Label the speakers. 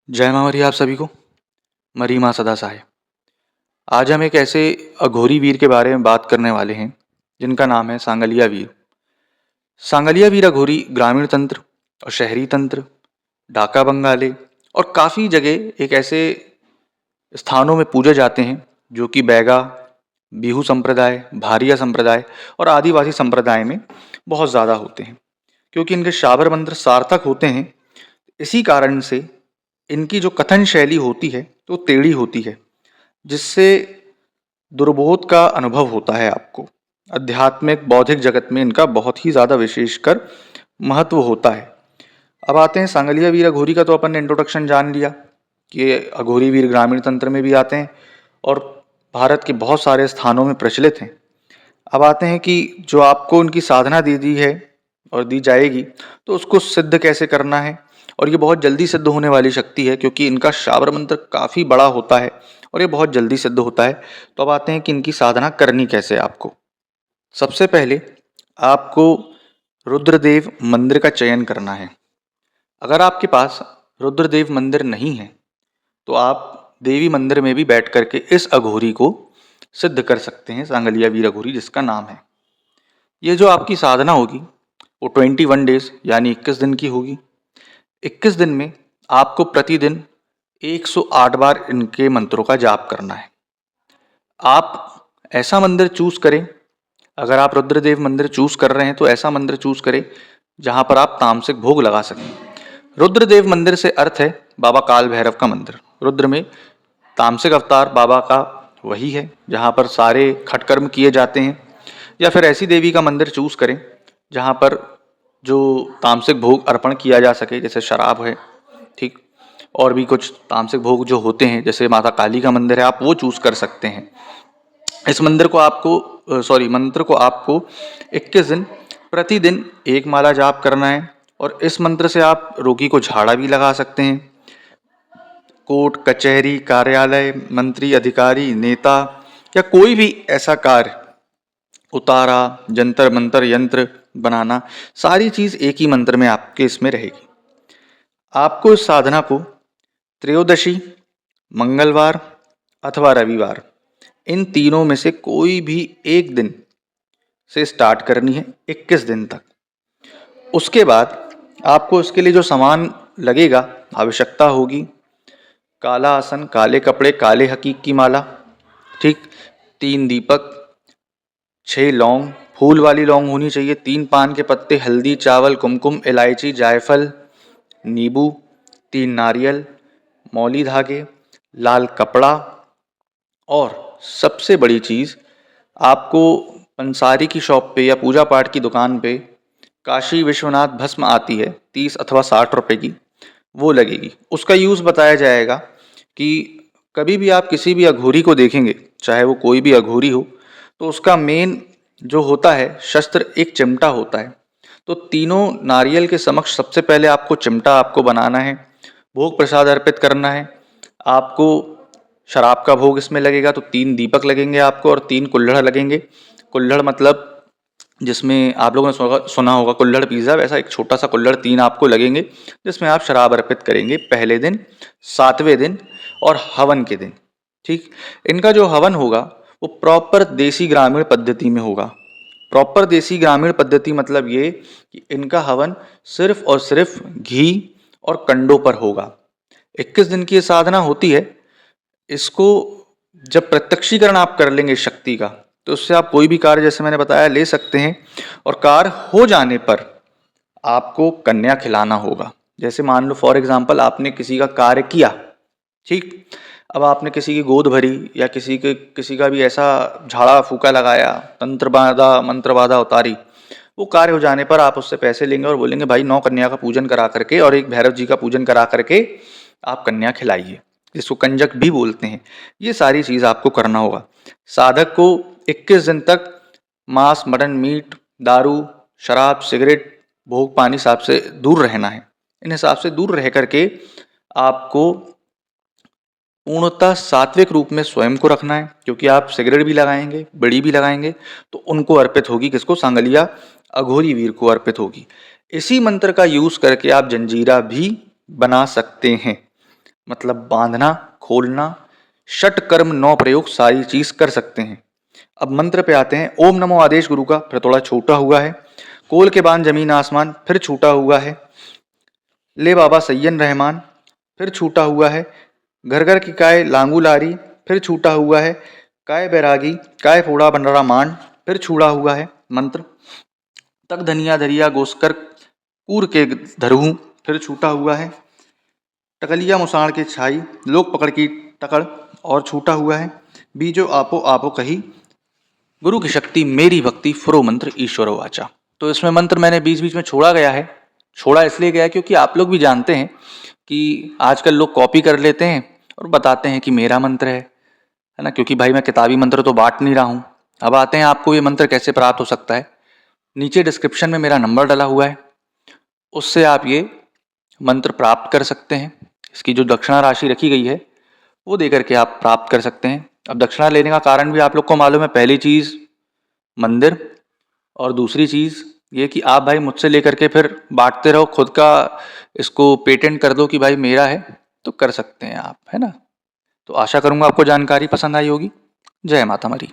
Speaker 1: जय माँ मरी आप सभी को। मरी माँ सदा सहाय। आज हम एक ऐसे अघोरी वीर के बारे में बात करने वाले हैं जिनका नाम है सांगलिया वीर। सांगलिया वीर अघोरी ग्रामीण तंत्र और शहरी तंत्र, ढाका बंगाली और काफ़ी जगह एक ऐसे स्थानों में पूजे जाते हैं जो कि बैगा, बिहू संप्रदाय, भारिया संप्रदाय और आदिवासी संप्रदाय में बहुत ज़्यादा होते हैं। क्योंकि इनके शाबर मंत्र सार्थक होते हैं, इसी कारण से इनकी जो कथन शैली होती है तो टेढ़ी होती है, जिससे दुर्बोध का अनुभव होता है आपको। आध्यात्मिक बौद्धिक जगत में इनका बहुत ही ज़्यादा विशेषकर महत्व होता है। अब आते हैं सांगलिया वीर अघोरी का। तो अपन ने इंट्रोडक्शन जान लिया कि ये अघोरी वीर ग्रामीण तंत्र में भी आते हैं और भारत के बहुत सारे स्थानों में प्रचलित हैं। अब आते हैं कि जो आपको उनकी साधना दे दी है और दी जाएगी तो उसको सिद्ध कैसे करना है। और ये बहुत जल्दी सिद्ध होने वाली शक्ति है क्योंकि इनका शाबर मंत्र काफ़ी बड़ा होता है और ये बहुत जल्दी सिद्ध होता है। तो अब आते हैं कि इनकी साधना करनी कैसे है आपको। सबसे पहले आपको रुद्रदेव मंदिर का चयन करना है। अगर आपके पास रुद्रदेव मंदिर नहीं है तो आप देवी मंदिर में भी बैठ करके इस अघोरी को सिद्ध कर सकते हैं, सांगलिया वीर अघोरी जिसका नाम है। ये जो आपकी साधना होगी वो 21 डेज यानी 21 दिन की होगी। 21 दिन में आपको प्रतिदिन 108 बार इनके मंत्रों का जाप करना है। आप ऐसा मंदिर चूज करें, अगर आप रुद्रदेव मंदिर चूज कर रहे हैं तो ऐसा मंदिर चूज करें जहां पर आप तामसिक भोग लगा सकें। रुद्रदेव मंदिर से अर्थ है बाबा काल भैरव का मंदिर। रुद्र में तामसिक अवतार बाबा का वही है जहाँ पर सारे खटकर्म किए जाते हैं। या फिर ऐसी देवी का मंदिर चूज करें जहाँ पर जो तामसिक भोग अर्पण किया जा सके, जैसे शराब है, ठीक, और भी कुछ तामसिक भोग जो होते हैं, जैसे माता काली का मंदिर है, आप वो चूज कर सकते हैं। इस मंदिर को आपको मंत्र को आपको 21 दिन प्रतिदिन एक माला जाप करना है। और इस मंत्र से आप रोगी को झाड़ा भी लगा सकते हैं। कोर्ट कचहरी कार्यालय मंत्री अधिकारी नेता या कोई भी ऐसा कार्य, उतारा, जंतर मंतर यंत्र बनाना, सारी चीज एक ही मंत्र में आपके इसमें रहेगी। आपको इस साधना को त्रयोदशी, मंगलवार अथवा रविवार, इन तीनों में से कोई भी एक दिन से स्टार्ट करनी है 21 दिन तक। उसके बाद आपको इसके लिए जो सामान लगेगा, आवश्यकता होगी, काला आसन, काले कपड़े, काले हकीक की माला, ठीक, 3 दीपक, 6 लौंग, फूल वाली लौंग होनी चाहिए, 3 पान के पत्ते, हल्दी, चावल, कुमकुम, इलायची, जायफल, नींबू, 3 नारियल, मौली धागे, लाल कपड़ा और सबसे बड़ी चीज़, आपको पंसारी की शॉप पे या पूजा पाठ की दुकान पे काशी विश्वनाथ भस्म आती है 30 अथवा 60 रुपए की, वो लगेगी। उसका यूज़ बताया जाएगा कि कभी भी आप किसी भी अघोरी को देखेंगे, चाहे वो कोई भी अघोरी हो, तो उसका मेन जो होता है शस्त्र एक चिमटा होता है। तो तीनों नारियल के समक्ष सबसे पहले आपको चिमटा आपको बनाना है, भोग प्रसाद अर्पित करना है। आपको शराब का भोग इसमें लगेगा तो 3 दीपक लगेंगे आपको और 3 कुल्हड़ लगेंगे। कुल्हड़ मतलब जिसमें आप लोगों ने सुना होगा कुल्हड़ पिज़्ज़ा, वैसा एक छोटा सा कुल्हड़ 3 आपको लगेंगे जिसमें आप शराब अर्पित करेंगे पहले दिन, 7वें दिन और हवन के दिन। ठीक, इनका जो हवन होगा वो प्रॉपर देसी ग्रामीण पद्धति में होगा। प्रॉपर देसी ग्रामीण पद्धति मतलब ये कि इनका हवन सिर्फ और सिर्फ घी और कंडों पर होगा। 21 दिन की ये साधना होती है। इसको जब प्रत्यक्षीकरण आप कर लेंगे शक्ति का, तो उससे आप कोई भी कार्य, जैसे मैंने बताया, ले सकते हैं। और कार्य हो जाने पर आपको कन्या खिलाना होगा। जैसे मान लो फॉर एग्जाम्पल आपने किसी का कार्य किया, ठीक, अब आपने किसी की गोद भरी या किसी का भी ऐसा झाड़ा फूका लगाया, तंत्र बाधा मंत्र बाधा उतारी, वो कार्य हो जाने पर आप उससे पैसे लेंगे और बोलेंगे भाई 9 कन्या का पूजन करा करके और एक भैरव जी का पूजन करा करके आप कन्या खिलाइए, जिसको कंजक भी बोलते हैं। ये सारी चीज आपको करना होगा। साधक को 21 दिन तक मांस, मटन, मीट, दारू, शराब, सिगरेट, भोग पानी हिसाब से दूर रहना है। इन हिसाब से दूर रह करके आपको पूर्णतः सात्विक रूप में स्वयं को रखना है, क्योंकि आप सिगरेट भी लगाएंगे, बीड़ी भी लगाएंगे, तो उनको अर्पित होगी किसको? सांगलिया अघोरी वीर को अर्पित होगी। इसी मंत्र का यूज करके आप जंजीरा भी बना सकते हैं। मतलब बांधना, खोलना, षट कर्म 9 प्रयोग सारी चीज कर सकते हैं। अब मंत्र पे आते हैं। ओम नमो आदेश गुरु का फिर थोड़ा छूटा हुआ है। कोल के बांध जमीन आसमान फिर छूटा हुआ है। ले बाबा सैयन रहमान फिर छूटा हुआ है। घर घर की काय लांगू लारी फिर छूटा हुआ है। काय बैरागी काय फोड़ा बनरा मान फिर छूटा हुआ है। मंत्र तक धनिया धरिया गोस्कर कूर के धरहूं फिर छूटा हुआ है। टकलिया मुसाण के छाई लोक पकड़ की टकड़ और छूटा हुआ है। बीजो आपो आपो कही गुरु की शक्ति मेरी भक्ति फुरो मंत्र ईश्वरो वाचा। तो इसमें मंत्र मैंने बीच बीच में छोड़ा गया है। छोड़ा इसलिए गया है क्योंकि आप लोग भी जानते हैं कि आजकल लोग कॉपी कर लेते हैं और बताते हैं कि मेरा मंत्र है ना, क्योंकि भाई मैं किताबी मंत्र तो बांट नहीं रहा हूँ। अब आते हैं आपको ये मंत्र कैसे प्राप्त हो सकता है। नीचे डिस्क्रिप्शन में मेरा नंबर डला हुआ है, उससे आप ये मंत्र प्राप्त कर सकते हैं। इसकी जो दक्षिणा राशि रखी गई है वो दे करके आप प्राप्त कर सकते हैं। अब दक्षिणा लेने का कारण भी आप लोग को मालूम है। पहली चीज़ मंदिर, और दूसरी चीज़ ये कि आप भाई मुझसे लेकर के फिर बांटते रहो, खुद का इसको पेटेंट कर दो कि भाई मेरा है, तो कर सकते हैं आप, है ना। तो आशा करूँगा आपको जानकारी पसंद आई होगी। जय माता मरी।